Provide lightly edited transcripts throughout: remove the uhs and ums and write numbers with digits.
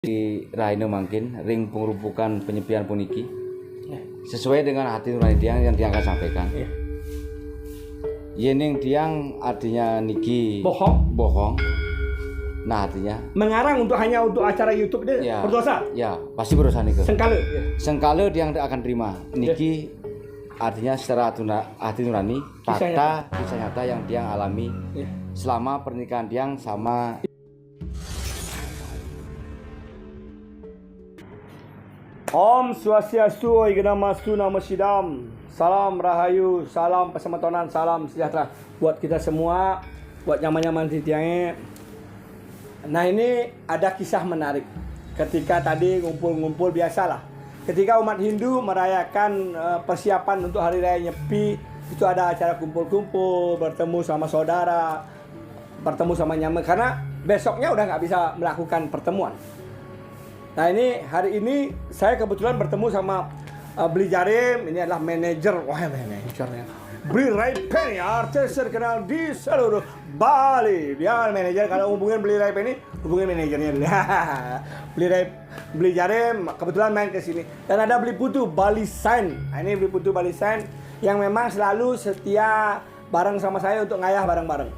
di Raino Mangkin ring pengerupukan penyepian puniki sesuai dengan hati nurani tiang yang tiang akan sampaikan. Yening tiang artinya niki bohong. Nah artinya mengarang hanya untuk acara YouTube dia ya, berdosa. Ya pasti berdosa niki. Sengkala tiang akan terima niki artinya secara hati nurani fakta kisah nyata yang tiang alami selama pernikahan tiang sama. Om Swastiastu, Ika Namastu, Namo Sidam. Salam Rahayu, salam persematonan, salam sejahtera buat kita semua, buat nyaman-nyaman di tiangnya. Nah ini ada kisah menarik. Ketika tadi ngumpul-ngumpul biasalah. Ketika umat Hindu merayakan persiapan untuk Hari Raya Nyepi, itu ada acara kumpul-kumpul, bertemu sama saudara, bertemu sama nyaman. Karena besoknya udah nggak bisa melakukan pertemuan. Nah ini hari ini saya kebetulan bertemu sama Bli Jarim. Ini adalah manajer, manajernya Bli Raipen ya, artis terkenal di seluruh Bali. Dia manajer, kalau hubungin Bli Raipen ini hubungin manajernya. Bli Jarim kebetulan main ke sini. Dan ada Bli Putu Balisan. Nah, ini Bli Putu Balisan yang memang selalu setia bareng sama saya untuk ngayah bareng-bareng.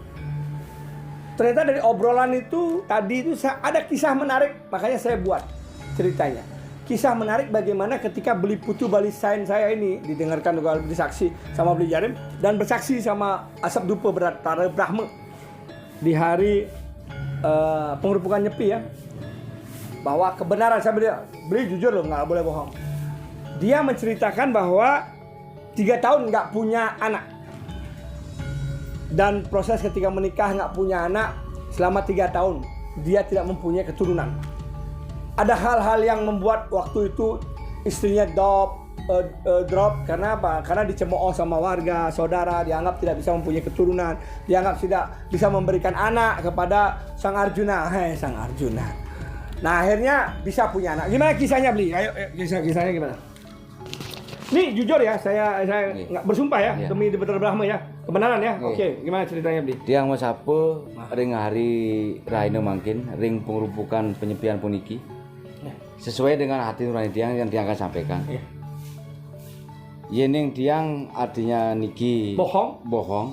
Ternyata dari obrolan itu tadi itu ada kisah menarik, makanya saya buat ceritanya. Kisah menarik bagaimana ketika Bli Putu Balisain saya ini didengarkan juga bersaksi sama Bli Jarim dan bersaksi sama Asap Dupa Beratara Brahma di hari pengerupukan Nyepi ya, bahwa kebenaran saya beli jujur loh, nggak boleh bohong. Dia menceritakan bahwa 3 tahun nggak punya anak dan proses ketika menikah nggak punya anak selama 3 tahun dia tidak mempunyai keturunan. Ada hal-hal yang membuat waktu itu istrinya drop karena apa? Karena dicemooh sama warga, saudara, dianggap tidak bisa mempunyai keturunan, dianggap tidak bisa memberikan anak kepada Sang Arjuna. Sang Arjuna. Nah akhirnya bisa punya anak. Gimana kisahnya Bli? Ayo kisahnya gimana? Ini jujur ya, saya nggak bersumpah ya, demi Beratara Brahma ya, kebenaran ya. Oke, gimana ceritanya Bli? Tiang mau sapu ring hari Raino Mangkin ring pengerupukan penyepian puniki sesuai dengan hati nurani tiang yang tiang akan sampaikan. Yening tiang artinya niki bohong.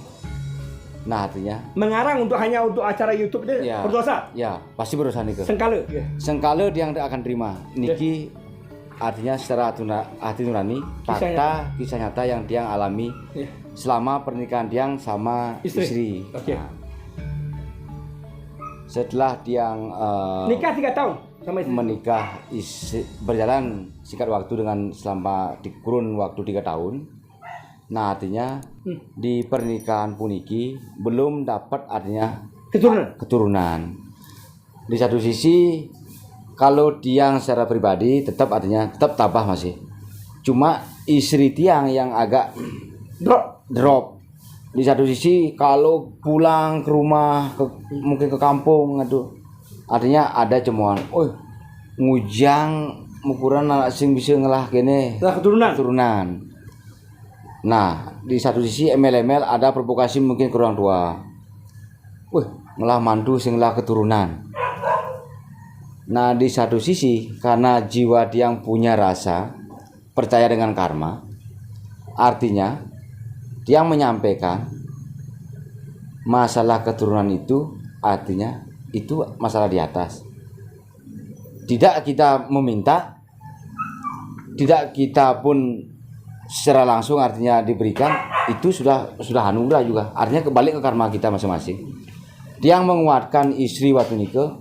Nah artinya mengarang hanya untuk acara YouTube dia berdosa. Ya pasti berdosa niki. Sengkala tiang akan terima niki artinya secara hati nurani fakta kisah nyata yang tiang alami selama pernikahan tiang sama istri. Nah, setelah tiang nikah 3 tahun sama istri. Menikah berjalan singkat waktu dengan selama di kurun waktu 3 tahun. Nah artinya di pernikahan puniki belum dapat artinya keturunan. Di satu sisi kalau tiang secara pribadi tetap artinya tetap tabah masih. Cuma istri tiang yang agak drop. Di satu sisi kalau pulang ke rumah mungkin ke kampung itu artinya ada cemoohan. Ngujang ukuran anak sing bisa ngelah kene keturunan. Nah, di satu sisi ML ada provokasi mungkin ke orang tua. Ngelah mantu sing ngelah keturunan. Nah, di satu sisi karena jiwa yang punya rasa percaya dengan karma, artinya dia menyampaikan masalah keturunan itu artinya itu masalah di atas. Tidak kita meminta, tidak kita pun secara langsung artinya diberikan, itu sudah anugerah juga. Artinya kembali ke karma kita masing-masing. Dia yang menguatkan istri waktu nikah,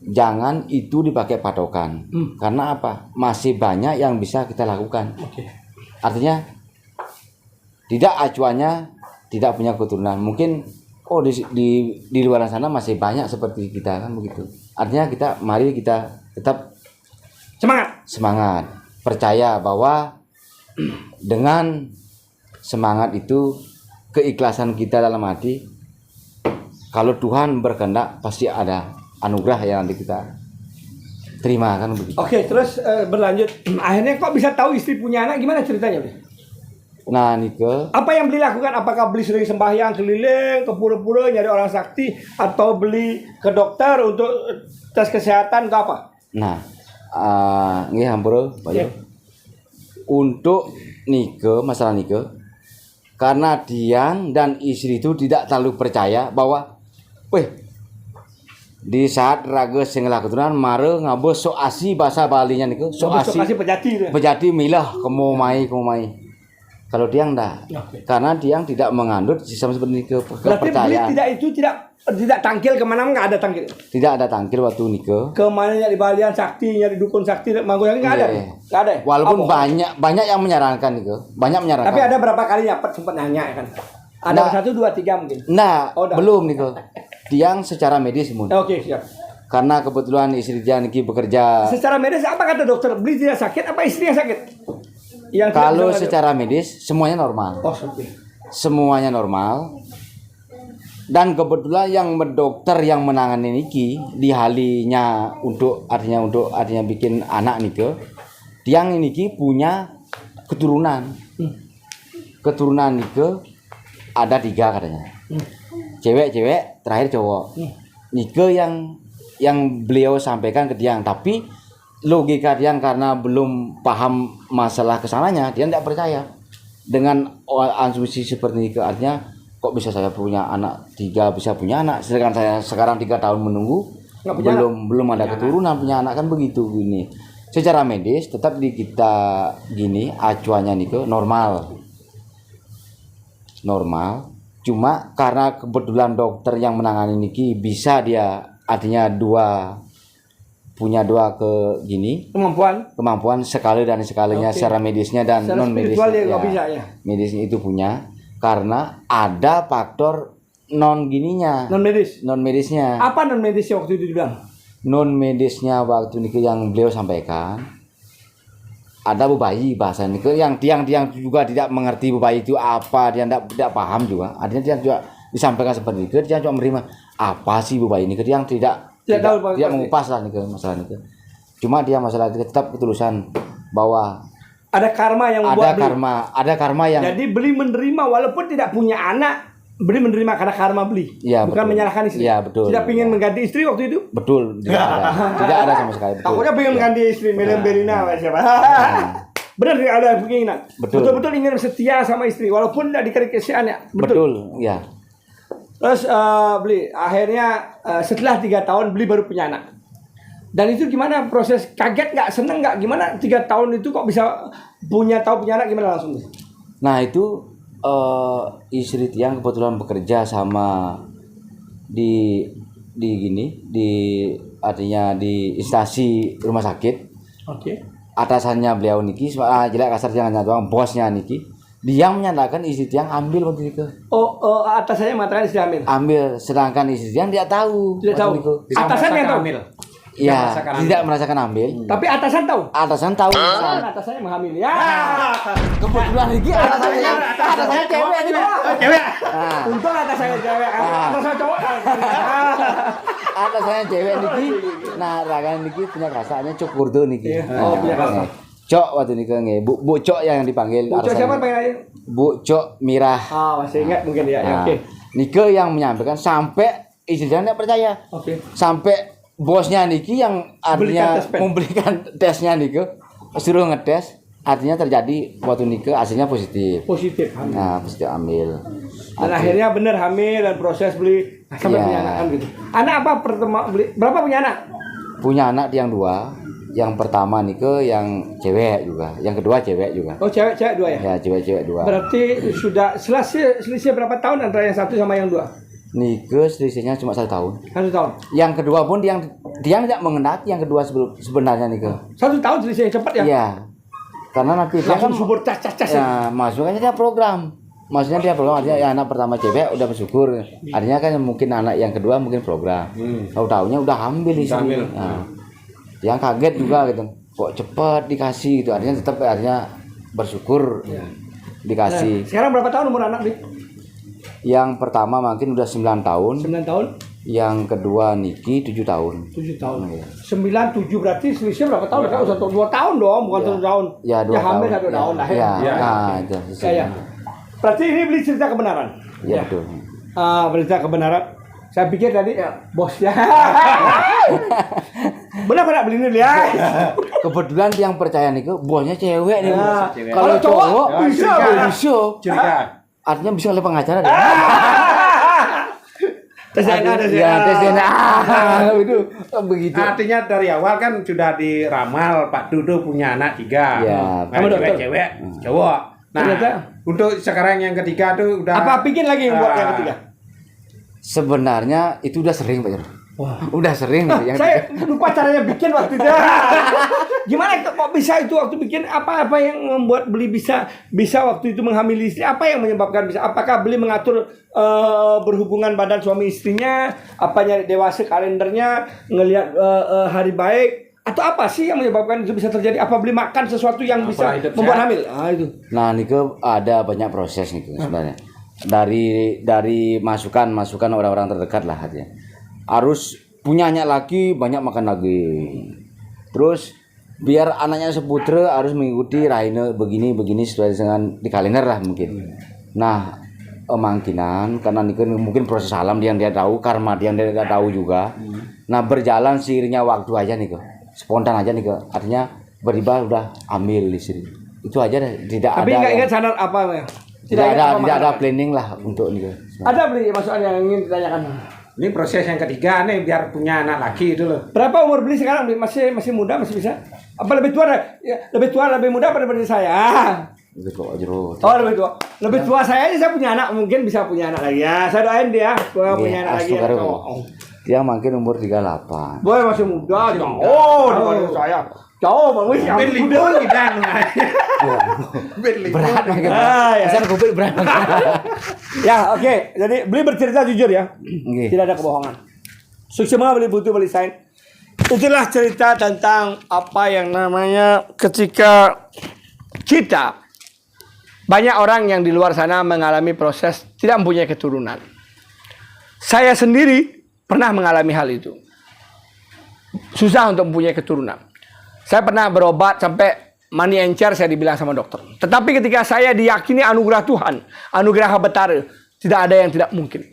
jangan itu dipakai patokan. Karena apa? Masih banyak yang bisa kita lakukan. Artinya tidak acuannya tidak punya keturunan. Mungkin di luar sana masih banyak seperti kita kan begitu. Artinya mari kita tetap semangat, percaya bahwa dengan semangat itu keikhlasan kita dalam hati, kalau Tuhan berkehendak pasti ada anugerah yang nanti kita terima kan begitu. Oke, terus berlanjut. Akhirnya kok bisa tahu istri punya anak, gimana ceritanya? Nah Nike, apa yang Bli lakukan? Apakah Bli sering sembahyang keliling ke pura-pura nyari orang sakti, atau beli ke dokter untuk tes kesehatan, atau apa? Nah, nggih hampura Pak Jo. Untuk masalah nike, karena Diang dan istri itu tidak terlalu percaya bahwa, di saat raga sing keturunan mare ngabo sok asi bahasa Balinya niku sok asi pejati milah kemo mai. Kalau Diang enggak. Okay. Karena Diang tidak mengandut sistem seperti itu kepercayaan. Berarti tidak tangkil kemana enggak ada tangkil. Tidak ada tangkil waktu nikah. Kemana di Balian sakti, di dukun sakti, manggoyang enggak ada. Enggak ada. Walaupun banyak yang menyarankan itu. Banyak menyarankan. Tapi ada berapa kali sempat nanya kan. Ada 1 2 3 mungkin. Nah, belum nih Diang secara medis mungkin. Oke, siap. Karena kebetulan istri Diang niki bekerja. Secara medis apa kata dokter? Beli tidak sakit apa istri yang sakit? Kalau secara medis semuanya normal. Oh, oke. Semuanya normal. Dan kebetulan yang dokter yang menangani niki di halinya untuk artinya bikin anak niki, Diang niki punya keturunan. Keturunan niki ada 3 katanya. Cewek, terakhir cowok. Nike yang beliau sampaikan ke Diang, tapi logika Diang karena belum paham masalah kesananya, dia tidak percaya dengan asumsi seperti itu. Artinya kok bisa saya punya anak 3, bisa punya anak, sedangkan saya sekarang 3 tahun menunggu belum ada keturunan punya anak, kan begitu gini. Secara medis tetap di kita gini acuannya Nike normal. Cuma karena kebetulan dokter yang menangani niki bisa dia artinya punya dua kemampuan sekali dan sekalinya secara medisnya dan non medisnya. Medisnya itu punya karena ada faktor non medisnya. Apa non medisnya waktu itu dibilang? Non medisnya waktu niki yang beliau sampaikan ada bubayi bahasa ini yang tiang juga tidak mengerti bubayi itu apa, dia tidak paham juga. Artinya dia juga disampaikan seperti itu, dia cuma menerima apa sih bubayi ini, dia tidak mengupas lah nih masalah itu. Cuma dia masalah itu tetap ketulusan bahwa ada karma yang ada karma yang jadi beli menerima walaupun tidak punya anak. Beli menerima karena karma beli, ya, bukan menyalahkan istri. Ya, betul. Tidak ingin mengganti istri waktu itu? Betul, tidak ada sama sekali. Takutnya ingin mengganti istri, Berina siapa? Benar tidak ada keinginan. Betul-betul ingin setia sama istri walaupun tidak dikasih anak. Betul, ya. Terus beli akhirnya setelah 3 tahun beli baru punya anak. Dan itu gimana proses, kaget nggak, seneng nggak, gimana 3 tahun itu kok bisa punya anak gimana langsung? Nah itu istri Tiang kebetulan bekerja sama di artinya di instansi rumah sakit. Oke. Atasannya beliau niki, jelek kasar jangan doang, bosnya niki, dia menyatakan istri Tiang ambil waktu itu. Atasannya mengatakan istri ambil, sedangkan istri Tiang tidak tahu. Atasannya tahu. Ya, tidak merasakan ambil. Tapi atasan tahu. Atasannya menghamili. Ya. Kebetulan ini atasannya cewek ini. Cewek. Untung atasannya cewek. Atasannya cowok. Atasannya cewek niki. Nah, ragan niki punya kasarnya Cok Kurdo niki. Oh, punya kasar. Cok waktu niki nggih. Bu Cok yang dipanggil. Bu Cok siapa panggilnya? Bu Cok Mirah. Masih ingat mungkin ya. Oke. Nike yang menyampaikan sampai istrinya tidak percaya. Oke. Sampai bosnya niki yang artinya memberikan tesnya niki suruh ngetes, artinya terjadi waktu nikah hasilnya positif hamil. Nah positif hamil dan akhirnya benar hamil dan proses beli sampai punya anak kan gitu. Anak apa pertama beli, berapa punya anak yang 2, yang pertama nikah yang cewek juga, yang kedua cewek juga. Cewek 2 ya? Ya cewek 2. Berarti sudah selisih berapa tahun antara yang 1 sama yang 2? Nikah selisihnya cuma 1 tahun. 1 tahun. Yang kedua pun dia tidak mengendaki yang kedua sebenarnya nikah. 1 tahun selisihnya cepat ya? Iya. Karena nanti dia kan subur cas. Ya, maksudnya dia program. Artinya ya anak pertama cewek udah bersyukur. Artinya kan mungkin anak yang kedua mungkin program. Tahu-taunya udah hamil istri. Nah, yang kaget juga gitu. Kok cepat dikasih gitu. Artinya tetap bersyukur dikasih. Nah, sekarang berapa tahun umur anak nih? Yang pertama mungkin udah 9 tahun. 9 tahun. Yang kedua Niki 7 tahun. 7 tahun. Ya. 9 7 berarti selisih berapa tahun? 2 tahun dong, bukan 1 tahun. Ya, 2 tahun. Hamil 1 tahun lahir. Nah, itu. Berarti ini beli cerita kebenaran. Ya, betul. Berita kebenaran. Saya pikir tadi bosnya. Benar benar beli ini ya. Kebetulan yang percaya nih bosnya cewek nih. Nah, Kalau cowok bisa. bisa. Artinya bisa oleh pengacara deh. Tes DNA, tes Ya, DNA. tes DNA. Itu begitu. Artinya dari awal kan sudah diramal Pak Dudu punya anak 3. Ya, kamu dokter. Cewek, cowok. Nah, Ternyata. untuk sekarang yang ketiga tuh udah Apa bikin lagi yang buat yang ketiga? Sebenarnya itu udah sering Pak Jero. Wah. Udah sering yang Saya lupa caranya bikin waktu itu. Gimana kok bisa itu waktu bikin? Apa yang membuat beli bisa waktu itu menghamili istri? Apa yang menyebabkan bisa? Apakah beli mengatur berhubungan badan suami istrinya? Apa nyari dewasa kalendernya? Ngelihat hari baik? Atau apa sih yang menyebabkan itu bisa terjadi? Apa beli makan sesuatu yang bisa membuat hamil? Itu. Nah, Nike ada banyak proses nih sebenarnya. Dari masukan orang-orang terdekat lah artinya. Harus punya anak lagi banyak makan lagi. Terus biar anaknya seputra harus mengikuti Raine begini sesuai dengan di kalender lah mungkin. Nah, kemungkinan karena Nike mungkin proses alam yang dia tahu, karma yang dia tidak tahu juga. Nah, berjalan seiringnya waktu aja nih spontan aja nih artinya tiba-tiba udah ambil istri. Itu aja deh, tidak Tapi ada. nggak ingat sadar apa ya? Tidak ada planning lah untuk ini. Ada beli masukan yang ingin ditanyakan. ini proses yang ketiga nih biar punya anak laki itu loh. Berapa umur beli sekarang? Masih muda, masih bisa? Apa lebih tua? Ya, lebih muda daripada saya? Itu kok Jero. Oh lebih tua. Lebih tua saya aja saya punya anak, mungkin bisa punya anak lagi ya. Saya doain dia punya anak lagi. Ya, dia makin umur 38. boy masih muda jauh daripada saya. Jauh bang Wis. Ben libur kita Berat makin. Ya. Saya covid berat. Ya oke. Jadi beli bercerita jujur ya. Oke. Tidak ada kebohongan. Sukses beli butuh beli sign. Itulah cerita tentang apa yang namanya ketika kita banyak orang yang di luar sana mengalami proses tidak mempunyai keturunan. Saya sendiri pernah mengalami hal itu. Susah untuk mempunyai keturunan. Saya pernah berobat sampai money encer saya dibilang sama dokter. Tetapi ketika saya diyakini anugerah Tuhan, anugerah betara, tidak ada yang tidak mungkin.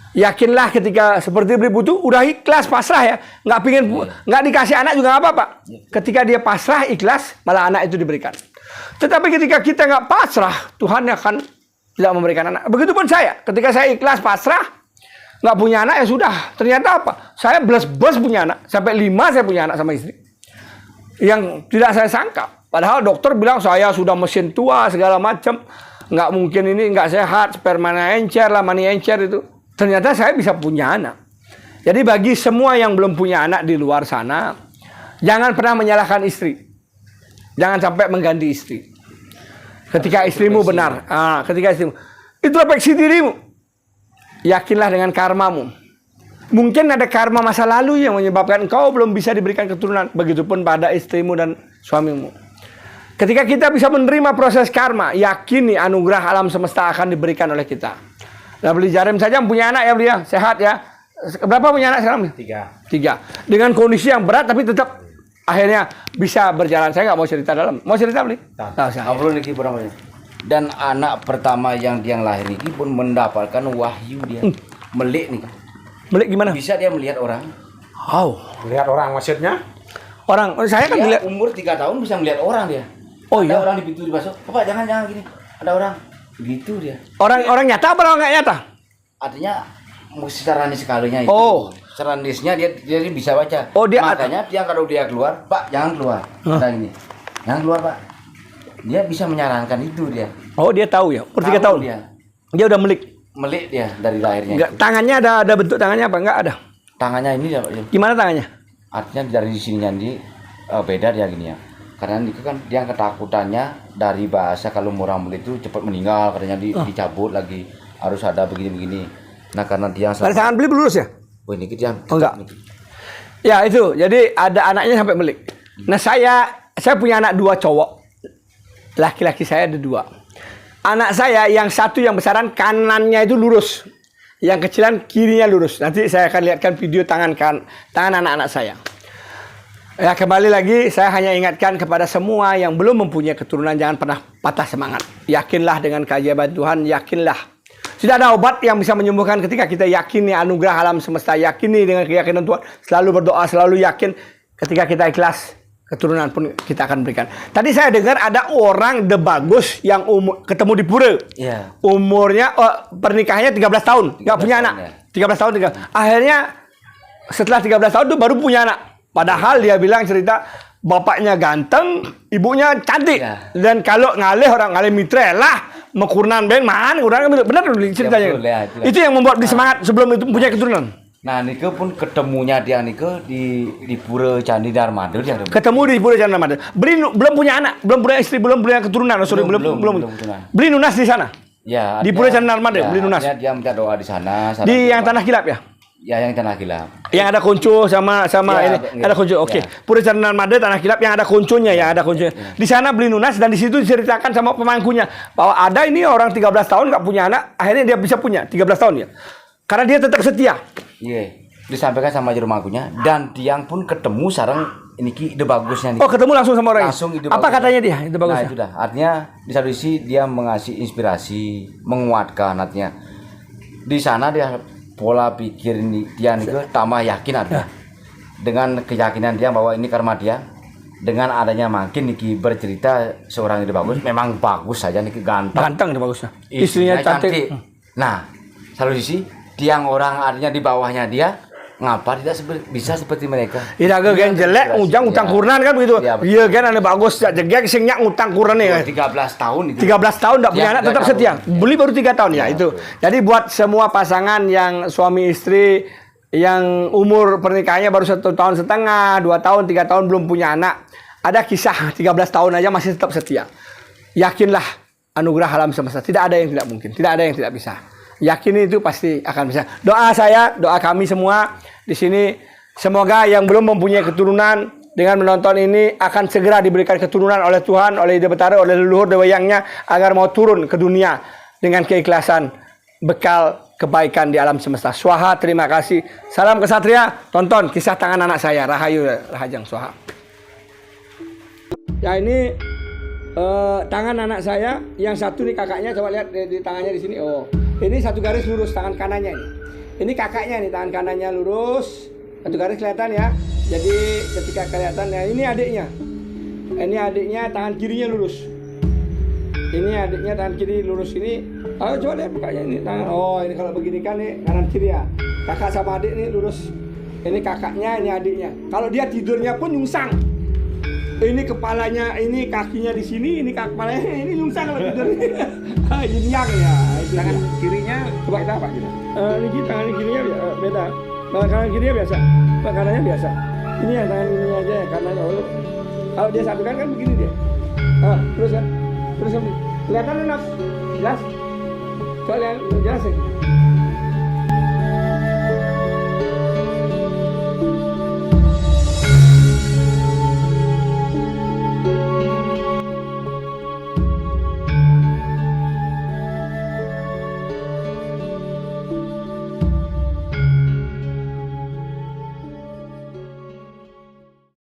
Yakinlah ketika seperti beli butuh, udah ikhlas pasrah ya, nggak dikasih anak juga nggak apa-apa. Ketika dia pasrah ikhlas, malah anak itu diberikan. Tetapi ketika kita nggak pasrah, Tuhan akan tidak memberikan anak. Begitupun saya, ketika saya ikhlas pasrah, nggak punya anak ya sudah. Ternyata apa? Saya belas-belas punya anak, sampai 5 saya punya anak sama istri. Yang tidak saya sangka. Padahal dokter bilang saya sudah mesin tua segala macam, nggak mungkin ini nggak sehat, spermanya encer lah, mani encer itu. Ternyata saya bisa punya anak. Jadi bagi semua yang belum punya anak di luar sana, jangan pernah menyalahkan istri. Jangan sampai mengganti istri. Ketika istrimu benar, ketika istrimu, introspeksi dirimu. Yakinlah dengan karmamu. Mungkin ada karma masa lalu yang menyebabkan engkau belum bisa diberikan keturunan. Begitupun pada istrimu dan suamimu. Ketika kita bisa menerima proses karma, yakini anugerah alam semesta akan diberikan oleh kita. Nah, beli Jarim saja punya anak ya beli ya, sehat ya. Berapa punya anak sekarang? 3. Dengan kondisi yang berat tapi tetap akhirnya bisa berjalan. Saya nggak mau cerita dalam. Mau cerita beli? Ngobrol niki namanya. Dan anak pertama yang dia lahir ini pun mendapatkan wahyu dia. Melik nih. Melik gimana? Bisa dia melihat orang. Lihat orang maksudnya? Orang, saya kan Dia dilihat. umur 3 tahun bisa melihat orang dia. Oh Ada iya. orang di pintu masuk. Bapak jangan gini. Ada orang. Begitu dia. Orang nyata apa orang nggak nyata? Artinya secara sekalinya itu. Oh. Secara nisnya dia bisa baca. Oh, dia makanya dia kalau dia keluar, Pak jangan keluar. Ada gini. Jangan keluar, Pak. Dia bisa menyarankan itu dia. Oh dia tahu ya. Umur 3 Tahu tahun. Dia Dia udah melik. melik dia dari lahirnya. Enggak, tangannya ada bentuk tangannya apa? Enggak ada. Tangannya ini ya, Pak. Gimana tangannya? Artinya dari sininya ini beda dia gini ya. Karena itu kan dia ketakutannya dari bahasa kalau orang melik itu cepat meninggal, katanya dicabut lagi, harus ada begini-begini. Nah karena dia Dari tangan beli lurus ya? oh ini dia Oh, enggak. Ya itu. Jadi ada anaknya sampai melik. Nah saya punya anak 2 cowok. Laki-laki saya ada 2. Anak saya yang satu yang besaran kanannya itu lurus. Yang kecilan kirinya lurus. Nanti saya akan lihatkan video tangan anak-anak saya. Ya kembali lagi saya hanya ingatkan kepada semua yang belum mempunyai keturunan jangan pernah patah semangat. Yakinlah dengan keajaiban Tuhan, yakinlah Sudah ada obat yang bisa menyembuhkan ketika kita yakin nih anugerah alam semesta, yakin nih dengan keyakinan Tuhan, selalu berdoa, selalu yakin, ketika kita ikhlas, keturunan pun kita akan berikan. Tadi saya dengar ada orang de bagus yang ketemu di pura. Iya. Umurnya pernikahannya 13 tahun, nggak punya anak. Ya. 13 tahun. Akhirnya setelah 13 tahun itu baru punya anak. Padahal dia bilang cerita bapaknya ganteng, ibunya cantik. Ya. Dan kalau orang ngalih mitra lah mekurunan ben man, benar ceritanya. betul, ya, itu yang membuat dia semangat sebelum itu punya keturunan. Nah, nike pun ketemunya dia nike di Pura Candi Darmada dia. Ketemu di Pura Candi Darmada. Belum punya anak, belum punya istri, belum punya keturunan. Belum. Beli nunas di sana. Ya, di Pura Candi Darmada, beli nunas. Dia minta doa di sana. Di yang Tanah Kilap ya? Ya, yang Tanah Kilap. Yang ada konco sama Ya, ini. Ada konco. Oke. Ya. Pura Candi Darmada Tanah Kilap yang ada konconya ya, ada konconya. Ya. Di sana beli nunas dan di situ diceritakan sama pemangkunya bahwa ada ini orang 13 tahun nggak punya anak, akhirnya dia bisa punya 13 tahun ya. Karena dia tetap setia. Iya. Disampaikan sama juru mangkunya dan tiang pun ketemu sarang ini ki ide bagusnya nih. Oh, ketemu langsung sama orangnya. Langsung ide apa bagus. katanya dia? Ide bagusnya. Nah, itu dah. Artinya di satu sisi dia mengasih inspirasi, menguatkan artinya. Di sana dia pola pikir dia nih tambah yakin artinya. Dengan keyakinan dia bahwa ini karma dia. Dengan adanya makin Niki bercerita seorang ide bagus, memang bagus saja Niki ganteng. Ganteng ide bagusnya. Istrinya cantik. Nah, satu sisi tiang orang artinya di bawahnya dia ngapa tidak bisa seperti mereka? Tidak kan jelek, ujang utang kurunan kan begitu. Iya kan ada bagus jegek sing nyak utang kurunan ya. 13 tahun itu. 13 tahun enggak punya anak tetap setia. Beli baru 3 tahun ya itu. Jadi buat semua pasangan yang suami istri yang umur pernikahannya baru 1,5 tahun, 2 tahun, 3 tahun belum punya anak, ada kisah 13 tahun aja masih tetap setia. Yakinlah anugerah alam semesta. Tidak ada yang tidak mungkin, tidak ada yang tidak bisa. Yakin itu pasti akan bisa. Doa saya, doa kami semua di sini, semoga yang belum mempunyai keturunan dengan menonton ini akan segera diberikan keturunan oleh Tuhan, oleh Ide Betara, oleh leluhur dewayangnya agar mau turun ke dunia dengan keikhlasan, bekal kebaikan di alam semesta. Swaha, terima kasih. Salam kesatria. Tonton kisah tangan anak saya, Rahayu Rahajang Swaha. Ya ini tangan anak saya, yang satu nih kakaknya, coba lihat di tangannya di sini. Oh, ini satu garis lurus tangan kanannya ini. Ini kakaknya nih, tangan kanannya lurus, satu garis kelihatan ya. Jadi ketika kelihatan ya, ini adiknya. Ini adiknya tangan kirinya lurus. Ini adiknya tangan kiri lurus ini. Ayo coba lihat kakaknya ini tangan. Oh, ini kalau begini kan nih kanan kiri ya. Kakak sama adik nih lurus. Ini kakaknya, ini adiknya. Kalau dia tidurnya pun nyungsang. Ini kepalanya, ini kakinya di sini, ini kepalanya, ini nyungsang kalau tidur. Yin yang ya. Tangan kirinya coba kita apa kita? Ini tangan kirinya beda. Tangan kanan kirinya biasa. Tangan kanannya biasa. Ini yang tangan ini aja ya, kanannya. Kalau dia satukan kan begini dia. Terus kan? Terus kan? Kelihatan enak? Jelas? Soalnya jelas ya?